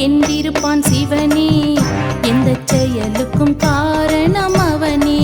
என்றிருப்பான் சிவனே எந்த செயலுக்கும் காரணம் அவனே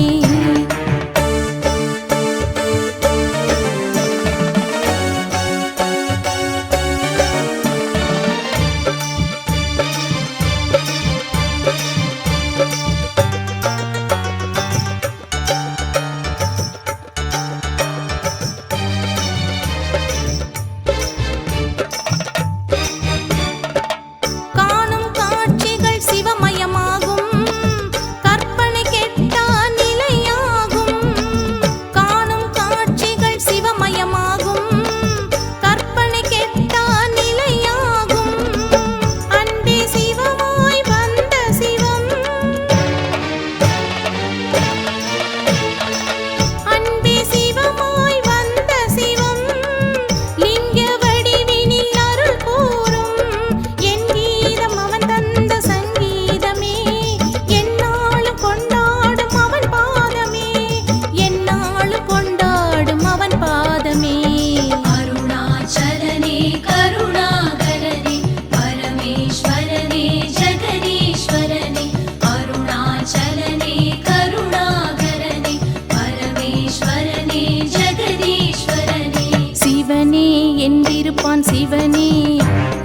என்றிருப்பான் சிவனே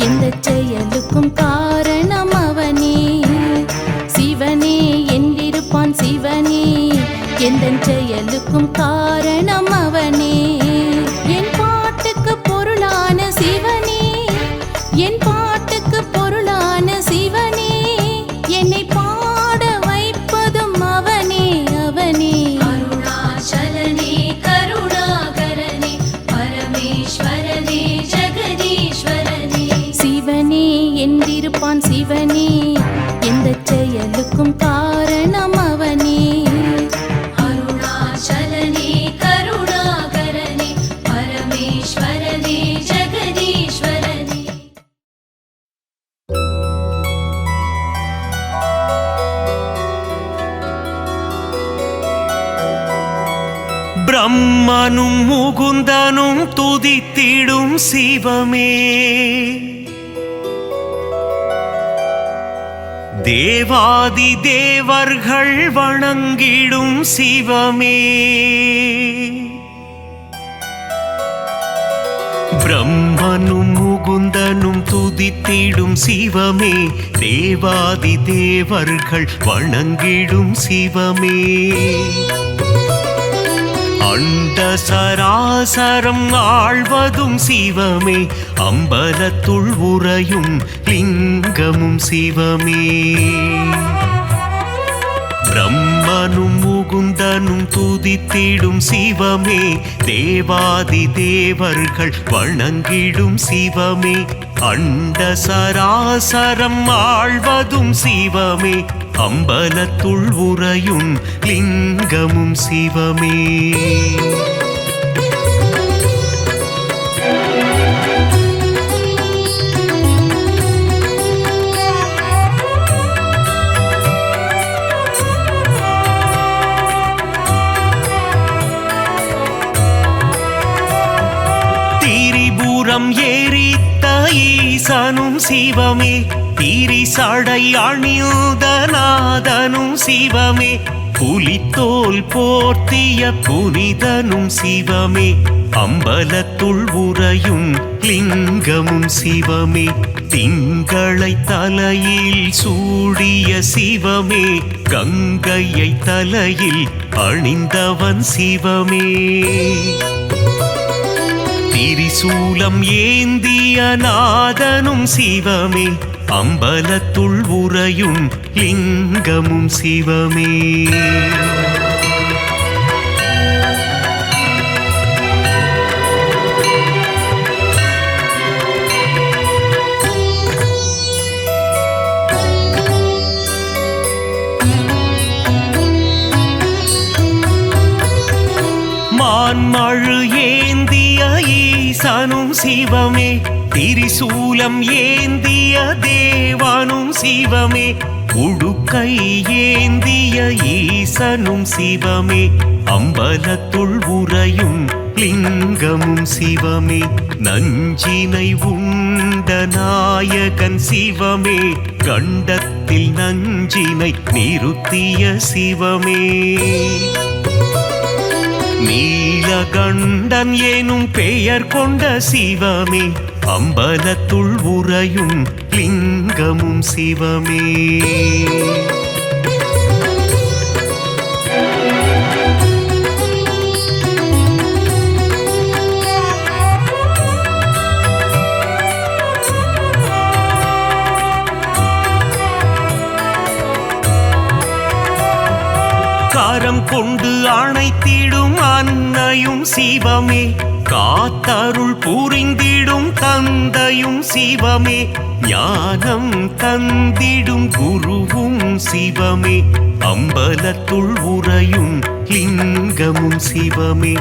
எந்த செயலுக்கும் காரணம் அவனே சிவனே என்றிருப்பான் சிவனே எந்த செயலுக்கும் காரணம் அவனே என் பாட்டுக்கு பொருளான சிவனே என் பாட்டுக்கு பொருளான சிவனே என்னை பாட வைப்பதும் அவனே அவனே அருணாச்சலனே கருணாகரனே பரமேஸ்வரனே ஜெகதீஸ்வரனே சிவனே என்றிருப்பான் சிவனே எந்த செயலுக்கும் காரணம் அவனே அருணாச்சலனே கருணாகரனே பரமேஸ்வரனே ஜெகதீஸ்வரனே பிரம்மனும் முகுந்தனும் துதித்திடும் சிவமே தேவாதி தேவர்கள் வணங்கிடும் சிவமே பிரம்மனும் முகுந்தனும் துதித்திடும் சிவமே தேவாதி தேவர்கள் வணங்கிடும் சிவமே அண்ட சராசரம் ஆழ்வதும் சிவமே அம்பலத்துள் உறையும் லிங்கமும் சிவமே பிரம்மனும் முகுந்தனும் துதித்திடும் சிவமே தேவாதி தேவர்கள் வணங்கிடும் சிவமே அண்ட சராசரம் ஆழ்வதும் சிவமே அம்பலத்துள் உறையும் லிங்கமும் சிவமே திரிபுரம் எரித்த ஈசனும் சிவமே திரிசடை அணிந்த நாதனும் சிவமே புலித்தோல் போர்த்திய புனிதனும் சிவமே அம்பலத்துள் உறையும் லிங்கமும் சிவமே திங்களை தலையில் சூடிய சிவமே கங்கையை தலையில் அணிந்தவன் சிவமே திரிசூலம் ஏந்திய நாதனும் சிவமே அம்பலத்துள் உறையும் லிங்கமும் சிவமே மான்மழு ஏந்திய ஈசனும் சிவமே திரிசூலம் ஏந்திய தேவானும் சிவமே உடுக்கை ஏந்திய ஈசனும் சிவமே அம்பலத்துள் உறையும் லிங்கமும் சிவமே நஞ்சினை உண்ட எழுந்த நாயகன் சிவமே கண்டத்தில் நஞ்சினை நிறுத்திய சிவமே நீலகண்டன் எனும் பெயர் கொண்ட சிவமே அம்பலத்துள் உறையும் லிங்கமும் சிவமே கரம் கொண்டு அணைத்திடும் அன்னையும் சிவமே காத்தருள் புரிந்திடும் தந்தையும் சிவமே ஞானம் தந்திடும் குருவும் சிவமே அம்பலத்துள் உறையும் லிங்கமும் சிவமே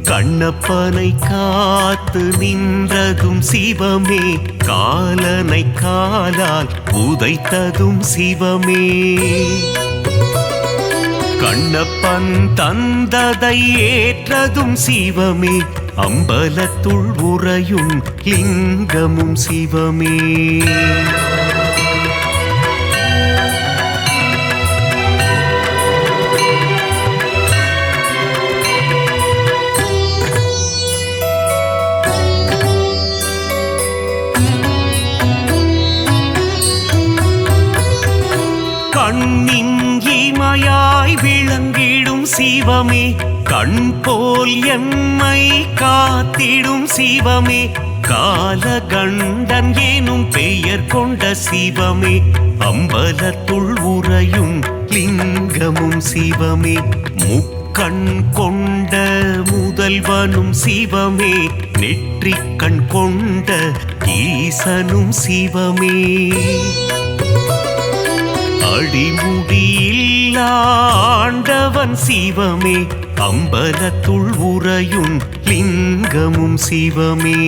கண்ணப்பனை காத்து நின்றதும் சிவமே காலனை காலால் உதைத்ததும் சிவமே கண்ணப்பன் தந்ததை ஏற்றதும் சிவமே அம்பலத்துள் உறையும் லிங்கமும் சிவமே கண்ணின் இமையாய் விளங்கிடும் சிவமே கண் போல் எம்மை காத்திடும் சிவமே காலகண்டன் எனும் பெயர் கொண்ட சிவமே அம்பலத்துள் உறையும் லிங்கமும் சிவமே முக்கண் கொண்ட முதல்வனும் சிவமே நெற்றிக்கண் கொண்ட ஈசனும் சிவமே அடிமுடியில்லா ஆண்டவன் சிவமே அம்பலத்துள் உறையும் லிங்கமும் சிவமே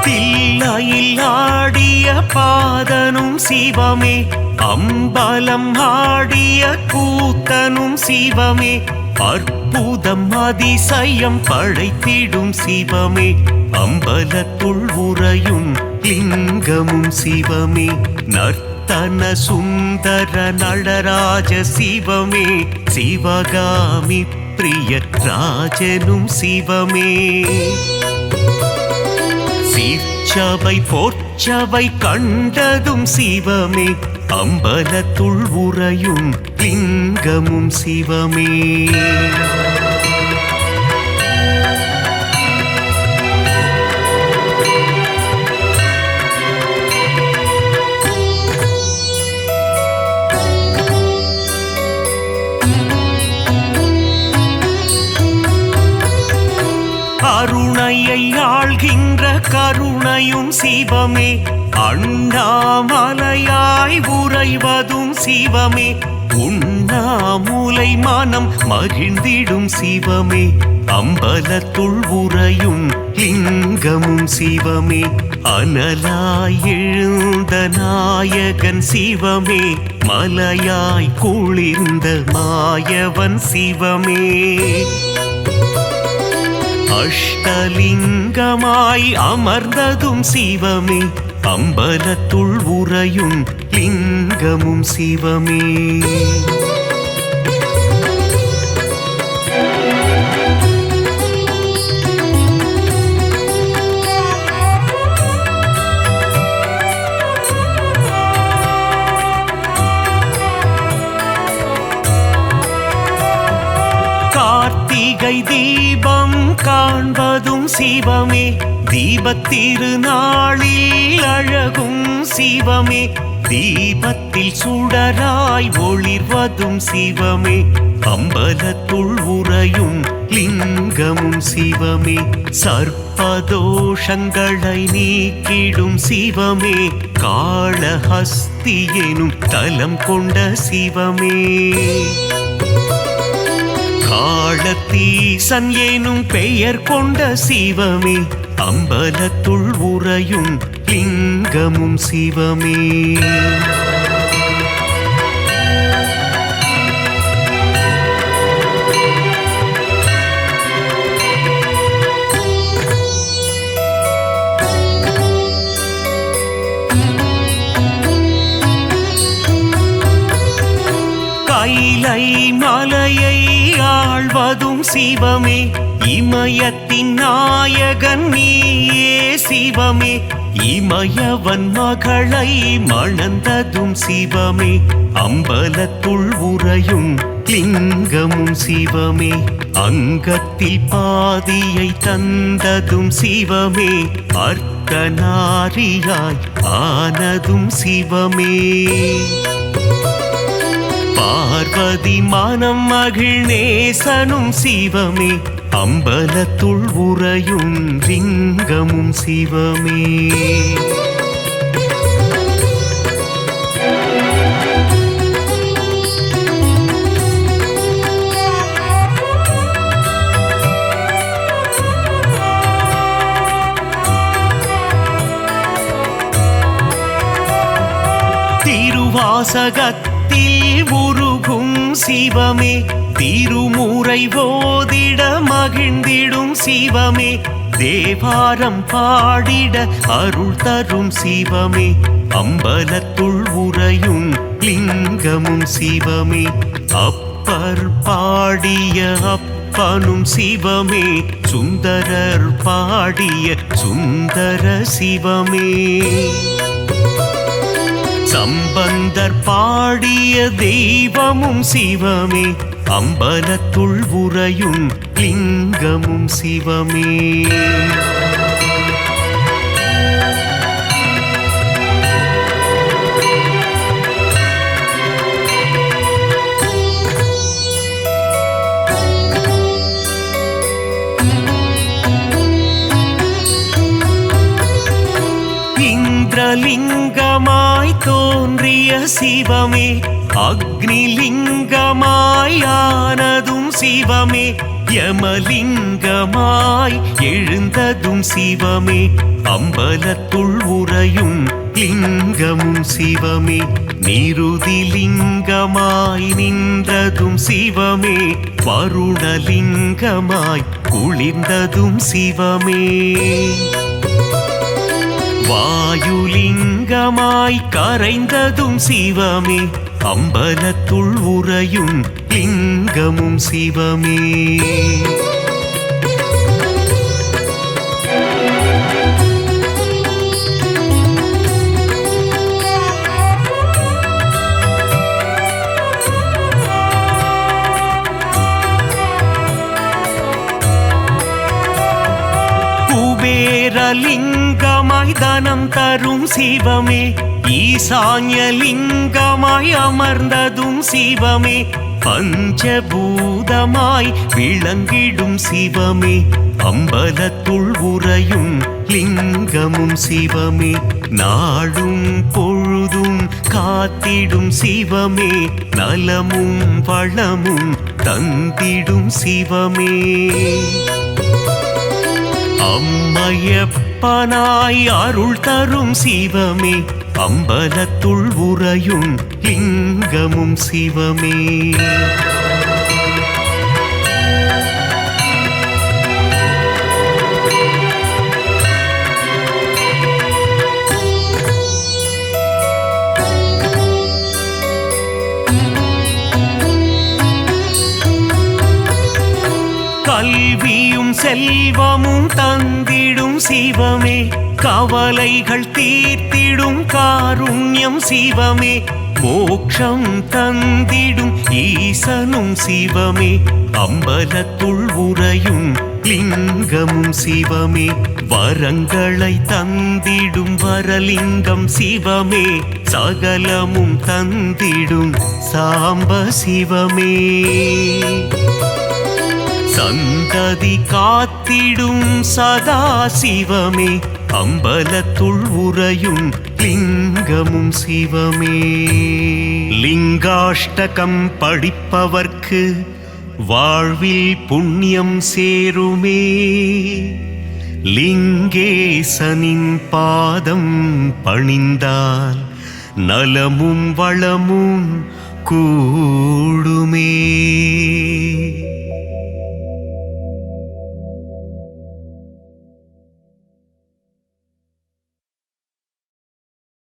தில்லையில் ஆடிய பாதனும் சிவமே அம்பலம் ஆடிய கூத்தனும் சிவமே அற்புதம் அதிசயம் படைத்திடும் சிவமே அம்பலத்துள் உறையும் லிங்கமும் சிவமே நர்த்தன சுந்தர நடராஜ சிவமே சிவகாமி பிரிய ராஜனும் சிவமே சீர்ச்சபை போற்றவை கண்டதும் சிவமே அம்பலத்துள் உறையும் லிங்கமும் சிவமே அருணையை ஆள்கின்ற கருணையும் சிவமே அண்ணாமலையாய் உறைவதும் சிவமே உண்ணாமுலை மனம் மகிழ்ந்திடும் சிவமே அம்பலத்துள் உறையும் லிங்கமும் சிவமே அனலாய் எழுந்த நாயகன் சிவமே மலையாய் குளிர்ந்த மாயவன் சிவமே அஷ்டலிங்கமாய் அமர்ந்ததும் சிவமே அம்பலத்துள் உறையும் லிங்கமும் சிவமே கார்த்திகை தீபம் காண்பதும் சிவமே தீபத்திருநாளில் அழகும் சிவமே தீபத்தில் சுடராய் ஒளிர்வதும் சிவமே அம்பலத்துள் உறையும் லிங்கமும் சிவமே சர்ப்பதோஷங்களை நீக்கிடும் சிவமே காளஹஸ்தி எனும் தலம் கொண்ட சிவமே காளத்தீசன் எனும் பெயர் கொண்ட சிவமே அம்பலத்துள் உறையும் லிங்கமும் சிவமே. கைலை மலையை ஆழ்வதும் சிவமே, இமயத்தின் நாயகன் நீயே சிவமே. இமயவன் மகளை மணந்ததும் சிவமே, அம்பலத்துள் உறையும் லிங்கமும் சிவமே. அங்கத்தில் பாதியை தந்ததும் சிவமே, அர்த்தநாரியாய் ஆனதும் சிவமே. பார்வதி மனம் மகிழ் நேசனும் சிவமே, அம்பலத்துள் உறையும் லிங்கமும் சிவமே. திருவாசகத்தில் உருகும் சிவமே, திருமுறை ஓதிட மகிழ்ந்திடும் சிவமே. தேவாரம் பாடிட அருள் தரும் சிவமே, அம்பலத்துள் உறையும் லிங்கமும் சிவமே. அப்பர் பாடிய அப்பனும் சிவமே, சுந்தரர் பாடிய சுந்தர சிவமே. சம்பந்தர் பாடிய தெய்வமும் சிவமே, அம்பலத்துள் உறையும் லிங்கமும் சிவமே. இந்திரலிங்கமாய் தோன்றிய சிவமே, அக்னிலிங்கமாய் ஆனதும் சிவமே. யமலிங்கமாய் எழுந்ததும் சிவமே, அம்பலத்துள் உறையும் லிங்கமும் சிவமே. நிருதிலிங்கமாய் நின்றதும் சிவமே, வருணலிங்கமாய் குளிர்ந்ததும் சிவமே. வாயுலிங்கமாய் கரைந்ததும் சிவமே, அம்பலத்துள் உறையும் லிங்கமும் சிவமே. குபேரலிங்கமாய் தனம் தரும் சிவமே, ஈசான்யலிங்கமாய் அமர்ந்ததும் சிவமே. பஞ்சபூதமாய் விளங்கிடும் சிவமே, அம்பலத்துள் உறையும் லிங்கமும் சிவமே. நாடும் பொழுதும் காத்திடும் சிவமே, நலமும் வளமும் தந்திடும் சிவமே. அம்மையப்பனாய் அருள் தரும் சிவமே, அம்பலத்துள் உறையும் லிங்கமும் சிவமே. கல்வியும் செல்வமும் தந்திடும் சிவமே, கவலைகள் தீர்த்திடும் காருண்யம் சிவமே. மோட்சம் தந்திடும் ஈசனும் சிவமே, அம்பலத்துள் உறையும் லிங்கமும் சிவமே. வரங்களை தந்திடும் வரலிங்கம் சிவமே, சகலமும் தந்திடும் சாம்ப சிவமே. சந்ததி காத்திடும் சதா சிவமே, அம்பலத்துள் உறையும் லிங்கமும் சிவமே. லிங்காஷ்டகம் படிப்பவர்க்கு வாழ்வில் புண்ணியம் சேருமே, லிங்கேசனின் பாதம் பணிந்தால் நலமும் வளமும் கூடுமே.